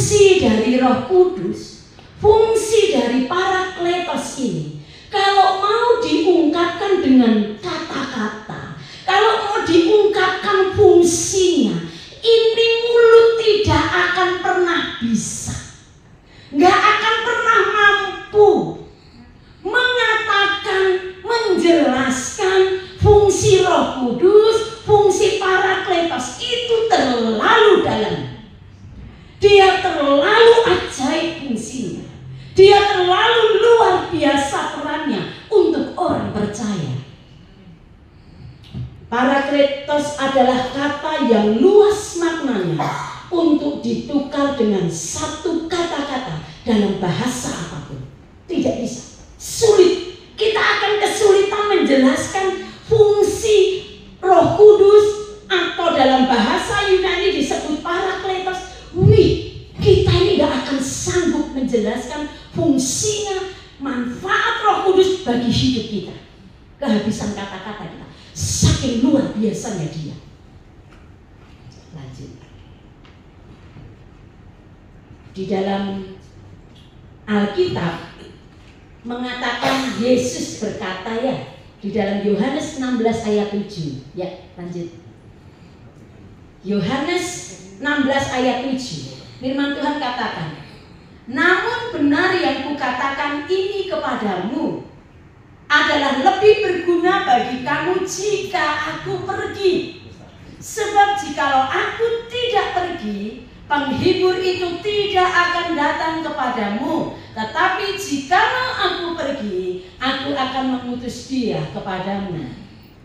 fungsi dari Roh Kudus, fungsi dari Parakletos ini, kalau mau diungkapkan dengan kata-kata, kalau mau diungkapkan fungsinya, ini mulut tidak akan pernah bisa, nggak akan pernah mampu mengatakan, menjelaskan fungsi Roh Kudus, fungsi Parakletos. Itu terlalu dalam. Dia terlalu ajaib fungsinya. Dia terlalu luar biasa perannya untuk orang percaya. Parakletos adalah kata yang luas maknanya untuk ditukar dengan satu kata-kata dalam bahasa apapun. Tidak bisa. Sulit. Kita akan kesulitan menjelaskan fungsi Roh Kudus, atau dalam bahasa Yunani disebut Parakletos. Kita ini gak akan sanggup menjelaskan fungsinya, manfaat Roh Kudus bagi hidup kita. Kehabisan kata-kata kita, saking luar biasanya dia. Lanjut. Di dalam Alkitab mengatakan Yesus berkata ya, di dalam Yohanes 16 ayat 7. Ya, lanjut. Yohanes 16 ayat 7. Firman Tuhan katakan, namun benar yang kukatakan ini kepadamu adalah lebih berguna bagi kamu jika aku pergi. Sebab jikalau aku tidak pergi, penghibur itu tidak akan datang kepadamu. Tetapi jikalau aku pergi, aku akan mengutus dia kepadamu.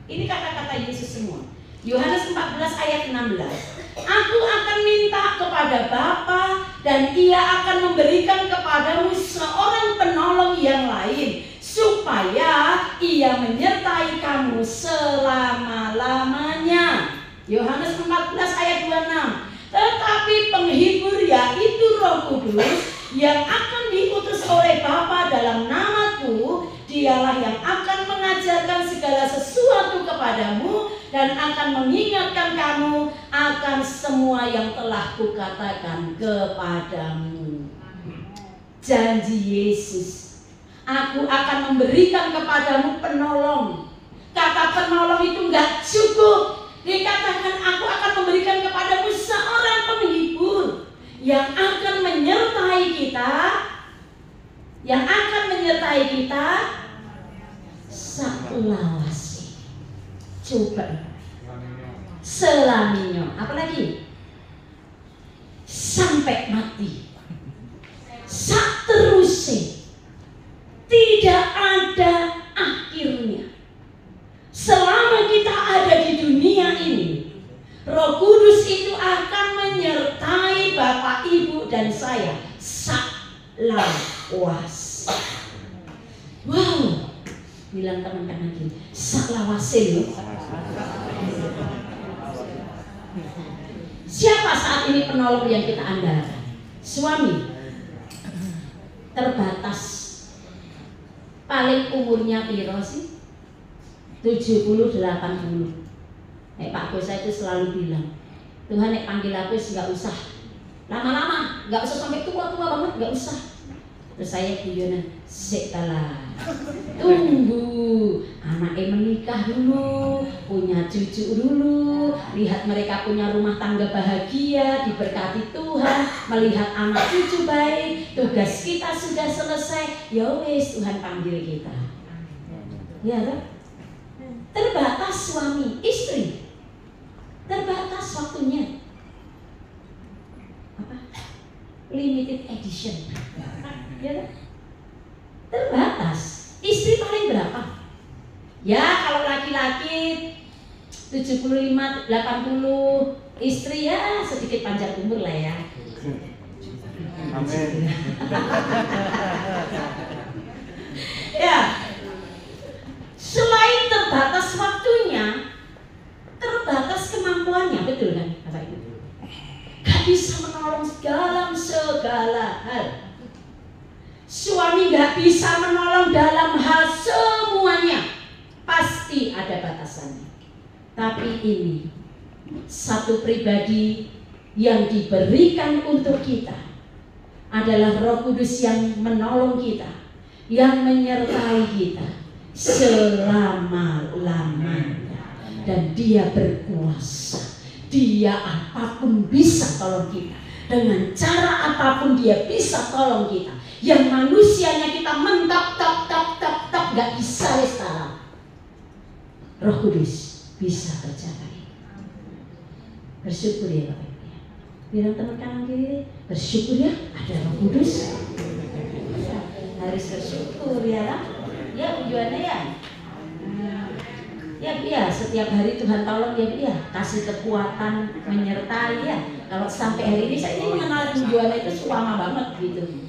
Ini kata-kata Yesus semua. Yohanes 14 ayat 16. Aku akan minta kepada Bapa dan ia akan memberikan kepadamu seorang penolong yang lain, supaya ia menyertai kamu selama-lamanya. Yohanes 14 ayat 26. Tetapi penghibur, yaitu Roh Kudus, yang akan diutus oleh Bapa dalam namaku, dialah yang akan mengajarkan segala sesuatu kepadamu dan akan mengingatkan kamu akan semua yang telah kukatakan kepadamu. Janji Yesus, aku akan memberikan kepadamu penolong. Kata penolong itu enggak cukup. Dikatakan aku akan memberikan kepadamu seorang penghibur yang akan menyertai kita, selawase. Coba selaminya, apalagi sampai mati, sak terusé, tidak ada akhirnya. Selama kita ada di dunia ini, Roh Kudus itu akan menyertai Bapak, Ibu, dan saya saklawase. Wow, bilang teman-teman gini, saklawase loh. Siapa saat ini penolong yang kita andalkan? Suami terbatas. Paling umurnya piro sih? 70-80. Pak Bosa itu selalu bilang, Tuhan nek panggil aku nggak usah lama-lama, nggak usah sampai tua-tua banget, nggak usah. Terus saya guyonan, sekala tunggu anaknya menikah dulu, punya cucu dulu, lihat mereka punya rumah tangga bahagia, diberkati Tuhan, melihat anak cucu baik, tugas kita sudah selesai, ya wes Tuhan panggil kita. Ya kan? Terbatas suami istri, terbatas waktunya. Apa? Limited edition. Ya, terbatas. Istri paling berapa? Ya kalau laki-laki 75, 80, istri ya sedikit panjang umur lah ya. Amin. Ya. Selain terbatas waktunya, terbatas kemampuannya, betul kan Bapak Ibu? Gak bisa menolong dalam segala hal. Suami gak bisa menolong dalam hal semuanya. Pasti ada batasannya. Tapi ini satu pribadi yang diberikan untuk kita adalah Roh Kudus yang menolong kita, yang menyertai kita selama-lamanya. Dan Dia berkuasa. Dia apapun bisa tolong kita. Dengan cara apapun Dia bisa tolong kita. Yang manusianya kita mentok gak bisa sekarang. Roh Kudus bisa berjalan. Bersyukur ya Bapak Ibu. Bilang teman kanan kiri, bersyukur ya ada Roh Kudus. Harus bersyukur ya. Ya tujuannya ya. Ya, setiap hari Tuhan tolong ya, kasih kekuatan, menyertai ya. Kalau sampai hari ini saya ini mengenal tujuannya itu lama banget gitu.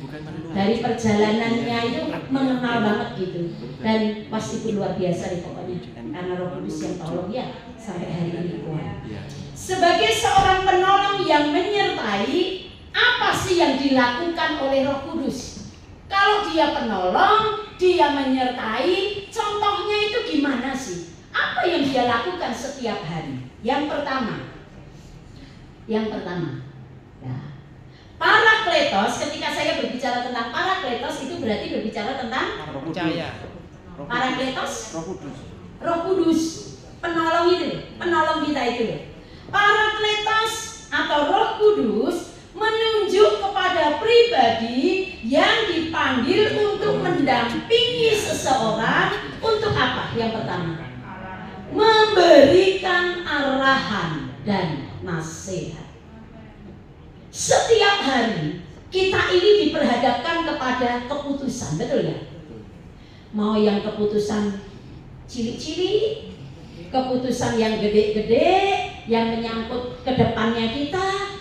Dari perjalanannya itu mengenal banget gitu. Dan pasti itu luar biasa nih pokoknya. Karena Roh Kudus yang tolong ya sampai hari ini kuat. Sebagai seorang penolong yang menyertai, apa sih yang dilakukan oleh Roh Kudus? Kalau Dia penolong, Dia menyertai, contohnya itu gimana sih? Apa yang Dia lakukan setiap hari? Yang pertama ya, Parakletos. Ketika saya berbicara tentang Parakletos, itu berarti berbicara tentang percaya. Parakletos, Roh Kudus, penolong itu, penolong kita itu. Parakletos atau Roh Kudus menunjuk kepada pribadi yang dipanggil untuk mendampingi seseorang untuk apa? Yang pertama, memberikan arahan dan nasihat. Setiap hari kita ini diperhadapkan kepada keputusan, betul ya? Mau yang keputusan cilik-cilik, keputusan yang gede-gede, yang menyangkut ke depannya kita.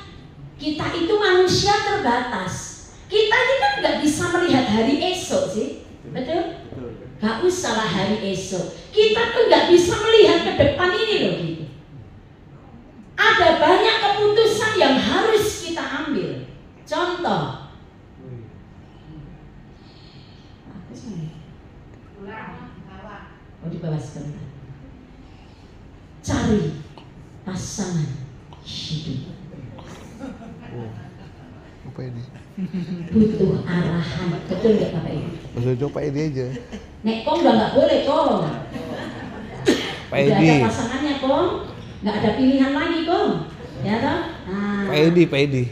Kita itu manusia terbatas. Kita ini kan nggak bisa melihat hari esok sih, betul? Gak usahlah hari esok. Kita tuh nggak bisa melihat ke depan ini loh gitu. Ada banyak keputusan yang harus kita ambil. Contoh, di bawah sebentar. Cari pasangan hidup. Apa ini? Butuh arahan, betul nggak Bapak Ibu? Maksudnya coba ini aja. Nek kong udah nggak boleh kong. Pak Udah Edi. ada pasangannya kong, nggak ada pilihan lagi kong, ya toh? Nah. Pak Edi.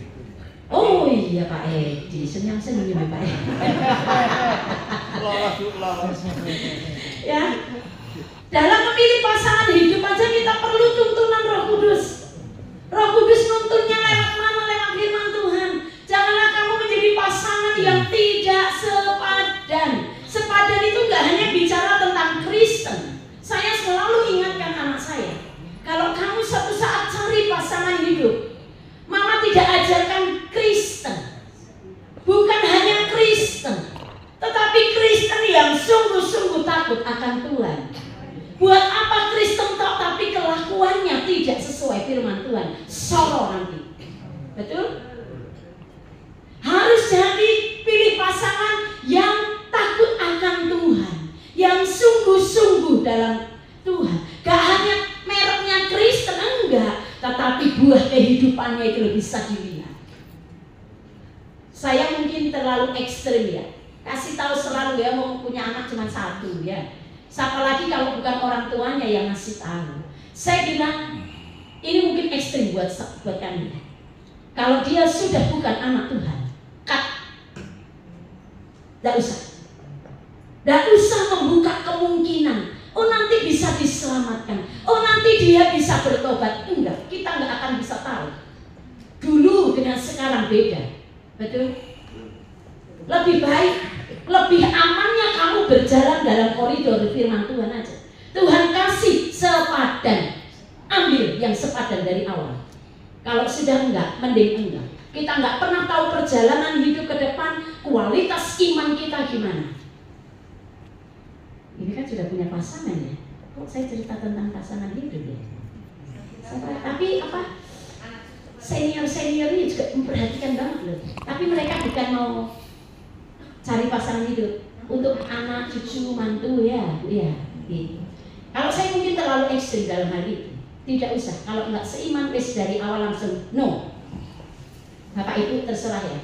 Oh iya Pak Edi, senyum-senyum ya Pak Edi. lolos. Ya, dalam memilih pasangan hidup aja kita perlu tuntunan Roh Kudus. Roh Kudus nuntunnya lewat mana? Lewat firman Tuhan. Janganlah kamu menjadi pasangan yang tidak sepadan. Sepadan itu nggak hanya bicara tentang Kristen. Saya selalu ingatkan anak saya, kalau kamu suatu saat cari pasangan hidup, Mama tidak ajarkan Kristen. Bukan hanya Kristen, tetapi Kristen yang sungguh-sungguh takut akan Tuhan. Buat apa Kristen tok tapi kelakuannya tidak sesuai firman Tuhan? Soro nanti. Betul? Harus jadi pilih pasangan yang takut akan Tuhan, yang sungguh-sungguh dalam Tuhan. Gak hanya mereknya Kristen, enggak, tetapi buah kehidupannya itu bisa dilihat. Saya mungkin terlalu ekstrim ya. Kasih tahu selalu ya, mau punya anak cuma satu ya. Siapa lagi kalau bukan orang tuanya yang ngasih tahu. Saya bilang ini mungkin ekstrim buat kami. Kalau dia sudah bukan anak Tuhan, cut. Tidak usah membuka kemungkinan. Oh nanti bisa diselamatkan. Oh nanti dia bisa bertobat. Enggak, kita nggak akan bisa tahu. Dulu dengan sekarang beda. Betul? Lebih baik, lebih amannya kamu berjalan dalam koridor firman Tuhan aja. Tuhan kasih sepadan, ambil yang sepadan dari awal. Kalau sudah enggak, mending enggak. Kita enggak pernah tahu perjalanan hidup ke depan, kualitas iman kita gimana. Ini kan sudah punya pasangan ya. Kok saya cerita tentang pasangan hidup ya? Tapi apa? Senior ini juga memperhatikan banget loh. Tapi mereka bukan mau cari pasangan hidup untuk anak, cucu, mantu ya, gitu. Kalau saya mungkin terlalu ekstrim dalam hal itu, tidak usah. Kalau nggak seiman dari awal langsung no. Bapak Ibu terserah ya.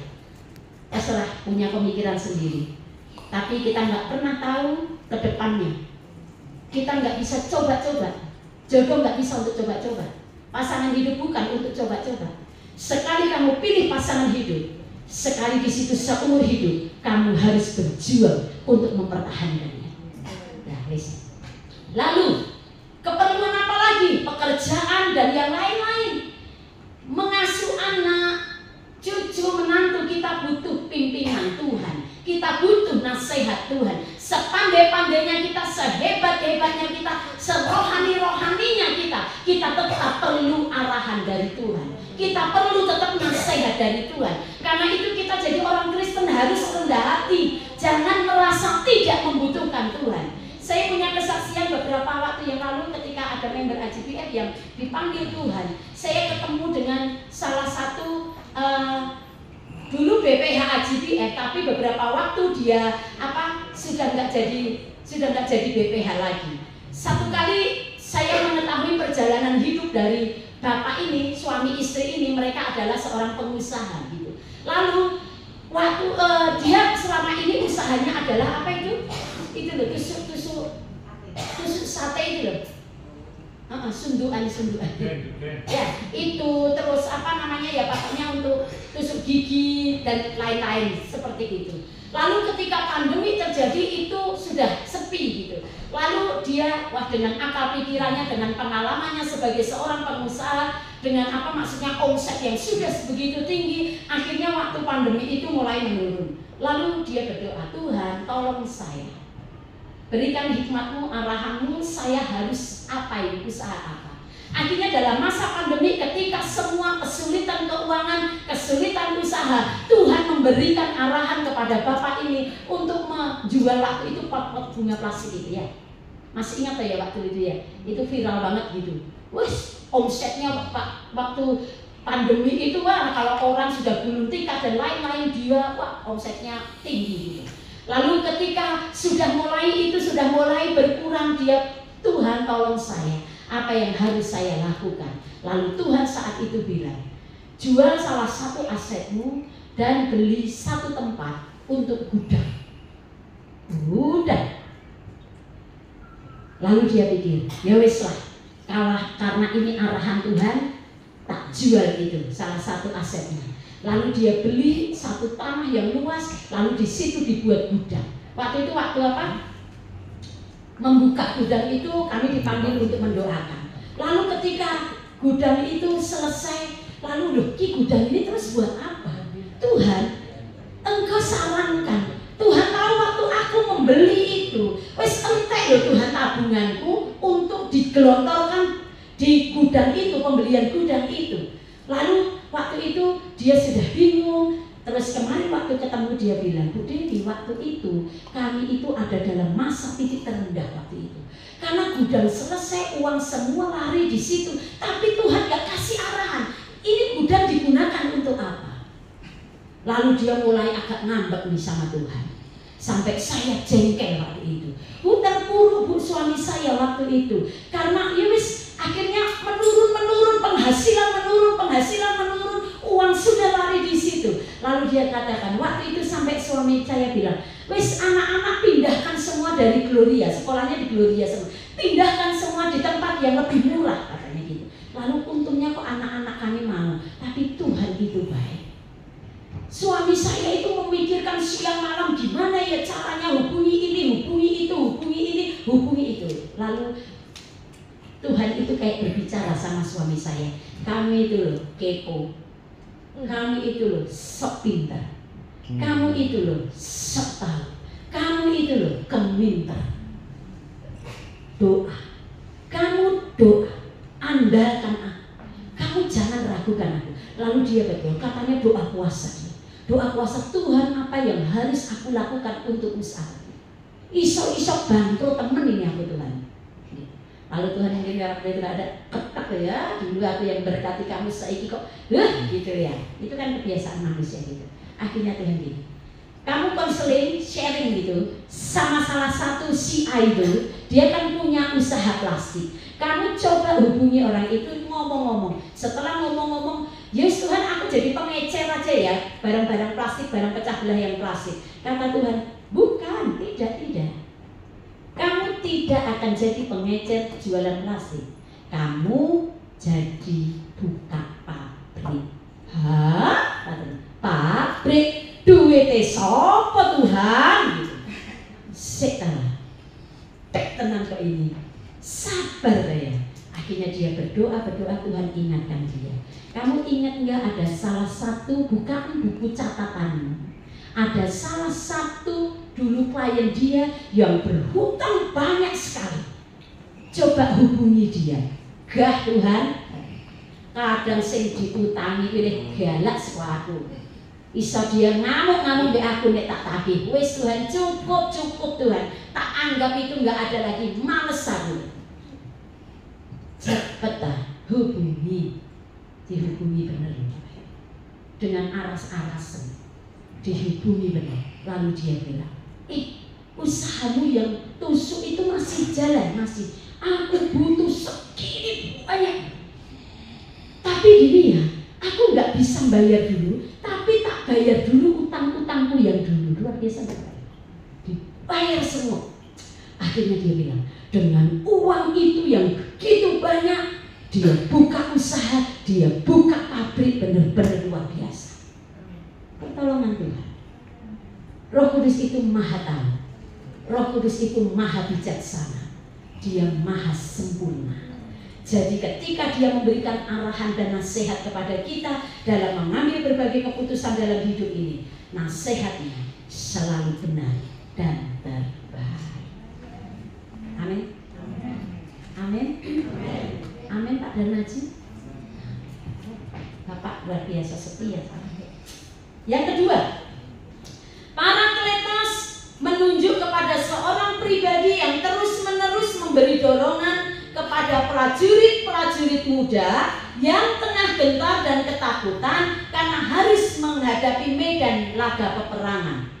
terserah punya pemikiran sendiri. Tapi kita nggak pernah tahu ke depannya. Kita nggak bisa coba-coba. Jodoh nggak bisa untuk coba-coba. Pasangan hidup bukan untuk coba-coba. Sekali kamu pilih pasangan hidup, sekali di situ seumur hidup, kamu harus berjuang untuk mempertahankannya. Nah, lalu keperluan apa lagi? Pekerjaan dan yang lain-lain. Mengasuh anak, cucu, menantu, kita butuh pimpinan Tuhan. Kita butuh nasihat Tuhan. Sepandai-pandainya kita, sehebat-hebatnya kita, serohani-rohaninya kita tetap perlu arahan dari Tuhan. Kita perlu tetap nasihat dari Tuhan. Karena itu kita jadi orang Kristen harus rendah hati. Jangan merasa tidak membutuhkan Tuhan. Saya punya kesaksian beberapa waktu yang lalu ketika ada member AJBF yang dipanggil Tuhan. Saya ketemu dengan salah satu dulu BPH AJBF, tapi beberapa waktu dia sudah nggak jadi BPH lagi. Satu kali saya mengetahui perjalanan hidup dari bapak ini, suami istri ini, mereka adalah seorang pengusaha gitu. Lalu waktu dia selama ini usahanya adalah apa itu? Itu loh, tusuk sate itu loh. Sunduan. Ya, itu terus pakainya untuk tusuk gigi dan lain-lain seperti itu. Lalu ketika pandemi terjadi itu sudah sepi gitu. Lalu dia dengan akal pikirannya, dengan pengalamannya sebagai seorang pengusaha, dengan omset yang sudah begitu tinggi, akhirnya waktu pandemi itu mulai menurun. Lalu dia berdoa, Tuhan tolong saya, berikan hikmat-Mu, arahan-Mu, saya harus usaha apa. Akhirnya dalam masa pandemi ketika semua kesulitan keuangan, kesulitan usaha, Tuhan memberikan arahan kepada bapak ini untuk menjual waktu itu pot-pot bunga plastik itu ya. Masih ingat ya waktu itu ya? Itu viral banget gitu. Wih, omsetnya waktu pandemi itu kalau orang sudah gulung tikar dan lain-lain dia omsetnya tinggi gitu. Lalu ketika sudah mulai berkurang dia, Tuhan tolong saya, apa yang harus saya lakukan? Lalu Tuhan saat itu bilang, jual salah satu asetmu dan beli satu tempat untuk gudang. Lalu dia pikir, ya wes lah, karena ini arahan Tuhan, tak jual itu salah satu asetnya. Lalu dia beli satu tanah yang luas, lalu di situ dibuat gudang. Waktu apa? Membuka gudang itu kami dipanggil untuk mendoakan. Lalu ketika gudang itu selesai, lalu gudang ini terus buat apa? Tuhan, Engkau sarankan. Tuhan tahu waktu aku membeli itu, wes entek loh Tuhan tabunganku untuk digelontorkan di gudang itu, pembelian gudang itu. Lalu waktu itu dia sudah bingung. Terus kemarin waktu ketemu dia bilang, Bu Dewi, waktu itu kami itu ada dalam masa titik terendah waktu itu. Karena gudang selesai, uang semua lari di situ, tapi Tuhan gak kasih arahan. Ini gudang digunakan untuk apa? Lalu dia mulai agak ngambek nih sama Tuhan. Sampai saya jengkel waktu itu. Terpuruk Bu suami saya waktu itu. Karena akhirnya menurun, penghasilan menurun, uang sudah lari di situ. Lalu dia katakan, waktu itu sampai suami saya bilang, anak-anak pindahkan semua dari Gloria, sekolahnya di Gloria semua, pindahkan semua di tempat yang lebih murah, katanya gitu. Lalu untungnya kok anak-anak kami mau, tapi Tuhan itu baik. Suami saya itu memikirkan siang malam gimana ya caranya hubungi ini, hubungi itu. Lalu Tuhan itu kayak berbicara sama suami saya, kami itu loh kepo, kami itu loh sok pintar, kamu itu loh sok tahu, kamu itu loh kemintar. Doa, kamu doa, andalkan aku, kamu jangan ragukan aku. Lalu dia berdoa, katanya doa puasa. Doa puasa, Tuhan apa yang harus aku lakukan untuk usaha? Isok bangkrut temen ini aku Tuhan. Lalu Tuhan mungkin itu ada ketak ya, dulu aku yang berkati kamu saiki kok gitu ya. Itu kan kebiasaan manusia gitu. Akhirnya Tuhan gini, kamu konseling, sharing gitu sama salah satu si idol, dia kan punya usaha plastik. Kamu coba hubungi orang itu, ngomong-ngomong. Setelah ngomong-ngomong, Yes Tuhan, aku jadi pengecer aja ya, barang-barang plastik, barang pecah belah yang plastik. Kata Tuhan, bukan, tidak. Kamu tidak akan jadi pengecer jualan plastik. Kamu jadi buka pabrik. Hah? Pabrik? Duitnya sopo Tuhan? Gitu. Setelah tenang kok ini, sabar ya. Akhirnya dia berdoa, Tuhan ingatkan dia. Kamu ingat nggak ada salah satu, bukaan buku catatanmu, ada salah satu dulu klien dia yang berhutang banyak sekali. Coba hubungi dia. Gah Tuhan, kadang sing diutangi oleh galak suatu. Iso dia ngamuk-ngamuk mbek aku nek tak tagih. Wis Tuhan, cukup Tuhan. Tak anggap itu nggak ada lagi, males aku. Cepet hubungi, dihubungi bener dengan aras-arasan, dihubungi bener. Lalu dia bilang, usahamu yang tusuk itu masih jalan, masih. Aku butuh segini banyak. Tapi gini ya, aku nggak bisa bayar dulu, tapi tak bayar dulu utang-utangku yang dulu. Luar biasa nggak? Dibayar semua. Akhirnya dia bilang, dengan uang itu yang begitu banyak, dia buka usaha, dia buka pabrik, benar-benar luar biasa. Pertolongan Tuhan. Roh Kudus itu maha tahu. Roh Kudus itu maha bijaksana. Dia maha sempurna. Jadi ketika dia memberikan arahan dan nasihat kepada kita dalam mengambil berbagai keputusan dalam hidup ini, nasihatnya selalu benar dan terbaik. Amin. Amin. Amin Pak Darmaji. Bapak luar biasa setia. Yang kedua, Parakletos menunjuk kepada seorang pribadi yang terus-menerus memberi dorongan kepada prajurit-prajurit muda yang tengah gentar dan ketakutan karena harus menghadapi medan laga peperangan.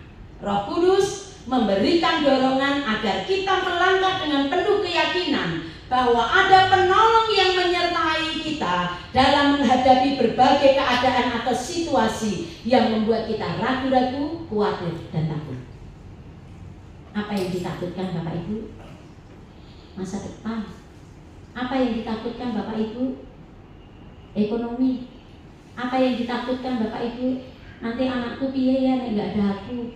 Roh Kudus memberikan dorongan agar kita melangkah dengan penuh keyakinan bahwa ada penolong yang menyertai kita dalam menghadapi berbagai keadaan atau situasi yang membuat kita ragu-ragu, khawatir, dan takut. Apa yang ditakutkan Bapak Ibu? Masa depan. Apa yang ditakutkan Bapak Ibu? Ekonomi. Apa yang ditakutkan Bapak Ibu? Nanti anakku piye ya, nek nggak ada aku.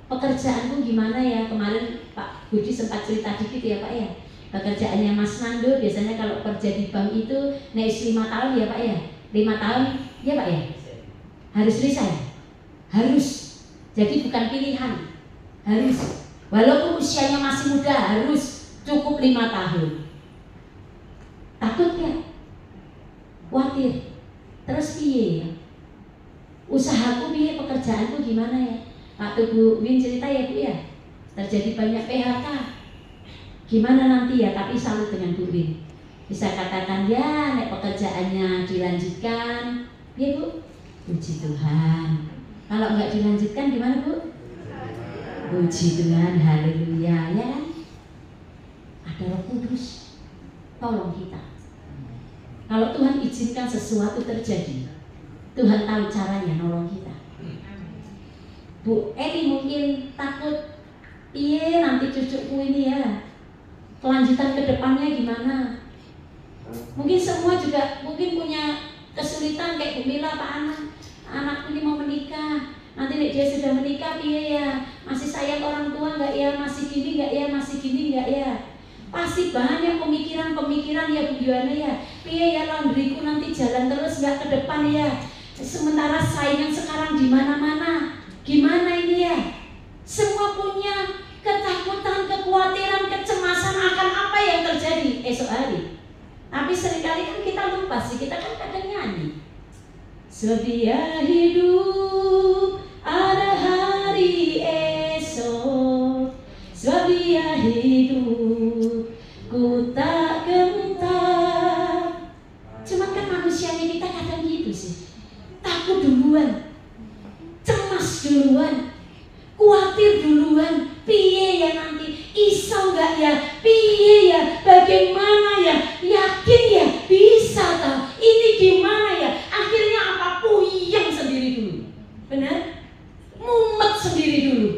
Pekerjaanku gimana ya? Kemarin Pak Budi sempat cerita dikit ya Pak ya. Pekerjaannya Mas Nando biasanya kalau kerja di bank itu naik 5 tahun ya Pak ya. 5 tahun ya Pak ya. Harus resign. Harus. Jadi bukan pilihan. Harus. Walaupun usianya masih muda harus cukup 5 tahun. Takut ya? Khawatir. Terus piye ya? Usahaku piye, pekerjaanku gimana ya? Waktu Bu Win cerita ya Bu ya, terjadi banyak PHK. Gimana nanti ya? Tapi salut dengan Bu Win. Bisa katakan ya, nek pekerjaannya dilanjutkan, ya Bu, puji Tuhan. Kalau nggak dilanjutkan gimana Bu? Puji Tuhan, haleluya, ya kan? Ada Roh Kudus, tolong kita. Kalau Tuhan izinkan sesuatu terjadi, Tuhan tahu caranya nolong kita. Bu Eni mungkin takut, iya nanti cucuku ini ya, kelanjutan ke depannya gimana? Mungkin semua juga mungkin punya kesulitan kayak Bu Mila, Pak anakku ini mau menikah. Nanti dia sudah menikah, iya ya, masih sayang orang tua nggak ya, masih gini nggak ya, masih gini nggak ya. Pasti banyak pemikiran-pemikiran ya Bu Yohana ya. Iya ya, laundryku nanti jalan terus nggak ke depan ya. Sementara saingan sekarang di mana-mana. Gimana ini ya? Semua punya ketakutan, kekhawatiran, kecemasan akan apa yang terjadi esok hari. Tapi seringkali kan kita lupa sih, kita kan kadang nyanyi. Sedia hidup ada hari esok, sedia hidup ku tak gentar. Cuman kan manusianya kita kadang gitu sih. Takut duluan, cemas duluan, khawatir duluan. Piye ya nanti, iso nggak ya, piye ya, bagaimana ya, yakin ya, bisa tau, ini gimana ya. Akhirnya Benar? Mumet sendiri dulu.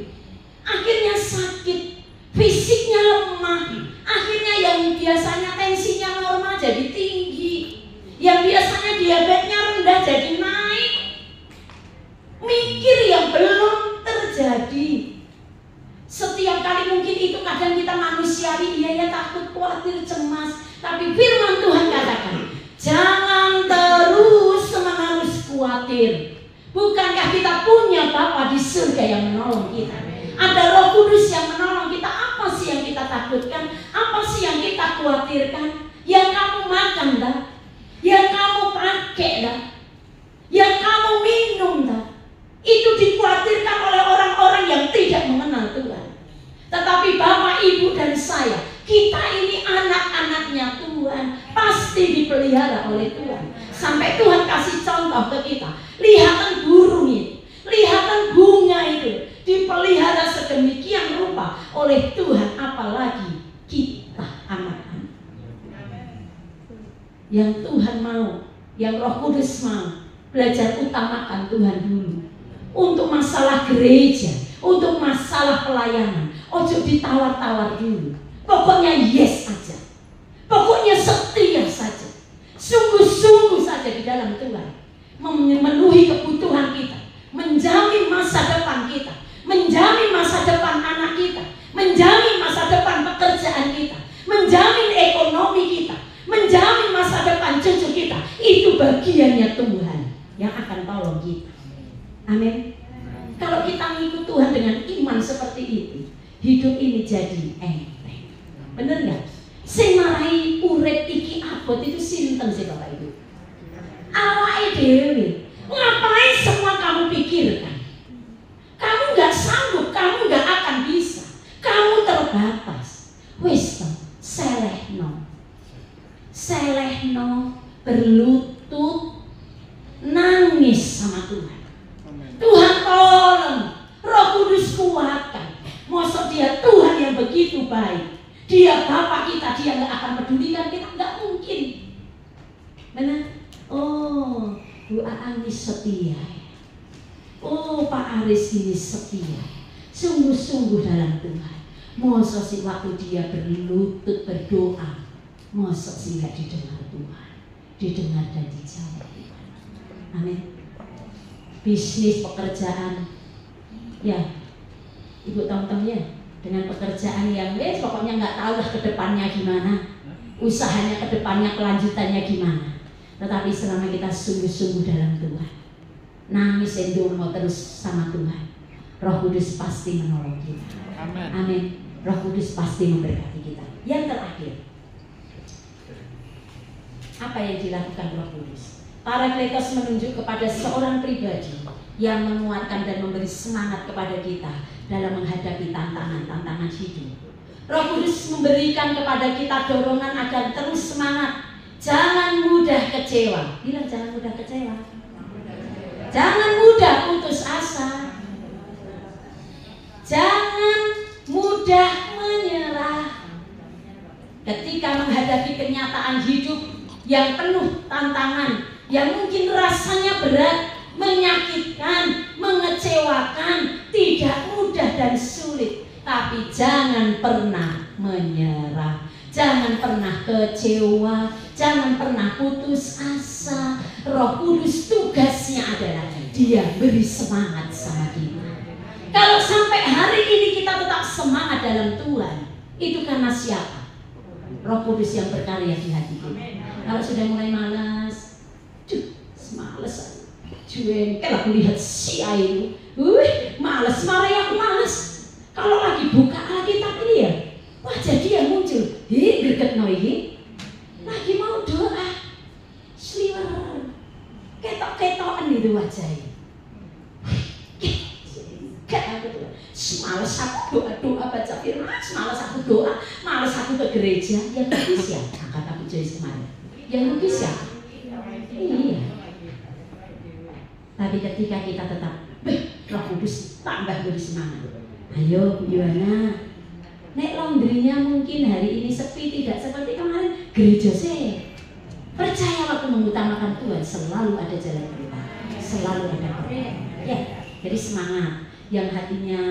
Akhirnya sakit, fisiknya lemah. Akhirnya yang biasanya tensinya normal jadi tinggi, yang biasanya diabetesnya rendah jadi naik. Mikir yang belum terjadi. Setiap kali mungkin itu kadang kita manusiawi, iya ya, takut, khawatir, cemas. Tapi firman Tuhan katakan, jangan terus-menerus khawatir. Bukankah kita punya Bapa di surga yang menolong kita? Ada Roh Kudus yang menolong kita. Apa sih yang kita takutkan? Apa sih yang kita khawatirkan? Yang kamu makan dah, yang kamu pakai dah, yang kamu minum dah, itu dikhawatirkan oleh orang-orang yang tidak mengenal Tuhan. Tetapi Bapak, Ibu, dan saya, kita ini anak-anaknya Tuhan, pasti dipelihara oleh Tuhan. Sampai Tuhan kasih contoh ke kita. Lihatan burung itu, lihatan bunga itu, dipelihara sedemikian rupa oleh Tuhan, apalagi kita anak-anak. Yang Tuhan mau, yang Roh Kudus mau, belajar utamakan Tuhan dulu. Untuk masalah gereja, untuk masalah pelayanan, ojo ditawar-tawar dulu. Pokoknya yes aja, pokoknya setia saja, sungguh-sungguh saja di dalam Tuhan, memenuhi kebutuhan kita, menjamin masa depan kita, menjamin masa depan anak kita, menjamin masa depan pekerjaan kita, menjamin ekonomi kita, menjamin masa depan cucu kita. Itu bagiannya Tuhan yang akan tolong kita. Amin. Kalau kita ngikut Tuhan dengan iman seperti itu, hidup ini jadi enteng. Bener nggak? Sing marai urip iki abot itu sinten sih Bapak Ibu? Awake dhewe. Ngapain semua kamu pikirkan? Kamu nggak sanggup, kamu nggak akan bisa. Kamu terbatas. Wis selehno, berlutut, nangis sama Tuhan. Tuhan tolong, Roh Kudus kuatkan. Masa dia Tuhan yang begitu baik, dia Bapa kita, dia nggak akan pedulikan kita? Nggak mungkin. Benar? Oh, Bu Aang ini setia. Oh, Pak Aris ini setia. Sungguh-sungguh dalam Tuhan. Masa sih waktu dia berlutut berdoa, masa sih nggak didengar Tuhan, didengar dan dijawab Tuhan. Amin. Bisnis, pekerjaan, ya, Ibu tahu ya, dengan pekerjaan yang pokoknya nggak tahu lah ke depannya gimana, usahanya ke depannya kelanjutannya gimana. Tetapi selama kita sungguh-sungguh dalam Tuhan, nangis endomo terus sama Tuhan, Roh Kudus pasti menolong kita. Amin. Amin. Roh Kudus pasti memberkati kita. Yang terakhir, apa yang dilakukan Roh Kudus? Parakletos menunjuk kepada seorang pribadi yang menguatkan dan memberi semangat kepada kita dalam menghadapi tantangan-tantangan hidup. Roh Kudus memberikan kepada kita dorongan agar terus semangat. Jangan mudah kecewa. Bilang jangan mudah kecewa. Jangan mudah putus asa. Jangan mudah menyerah. Ketika menghadapi kenyataan hidup yang penuh tantangan, yang mungkin rasanya berat, menyakitkan, mengecewakan, tidak mudah dan sulit, tapi jangan pernah menyerah, jangan pernah kecewa, jangan pernah putus asa. Roh Kudus tugasnya adalah dia beri semangat sama kita. Kalau sampai hari ini kita tetap semangat dalam Tuhan, itu karena siapa? Roh Kudus yang berkarya di hati kita. Kalau sudah mulai malas, males, jengkel aku lihat si Ayu, males, marah aku males. Kalau lagi buka Alkitab ini ya, wajah dia muncul, greget ini, lagi mau doa, sliwer, ketok-ketokan itu wajahnya. Males aku doa baca firman, males aku doa, males aku ke gereja. Yang rugi siapa? Kata Bu Joyce kemarin. Yang rugi siapa? Iya. Tapi ketika kita tetap, Roh Kudus tambah beri semangat. Ayo Bu Yohana, nek laundrynya mungkin hari ini sepi, tidak seperti kemarin, gereja sih. Percaya waktu mengutamakan Tuhan, selalu ada jalan keluar, selalu ada berkat. Ya. Jadi semangat. Yang hatinya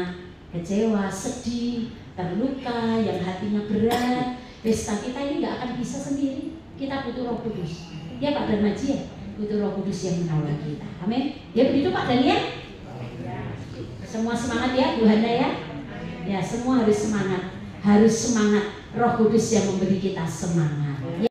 kecewa, sedih, terluka, yang hatinya berat, pesta kita ini nggak akan bisa sendiri. Kita butuh Roh Kudus. Ya Pak Darmaji ya, butuh Roh Kudus yang menolong kita. Amin. Ya begitu Pak Daniel. Semua semangat ya Bu Handa ya. Ya semua harus semangat. Harus semangat. Roh Kudus yang memberi kita semangat.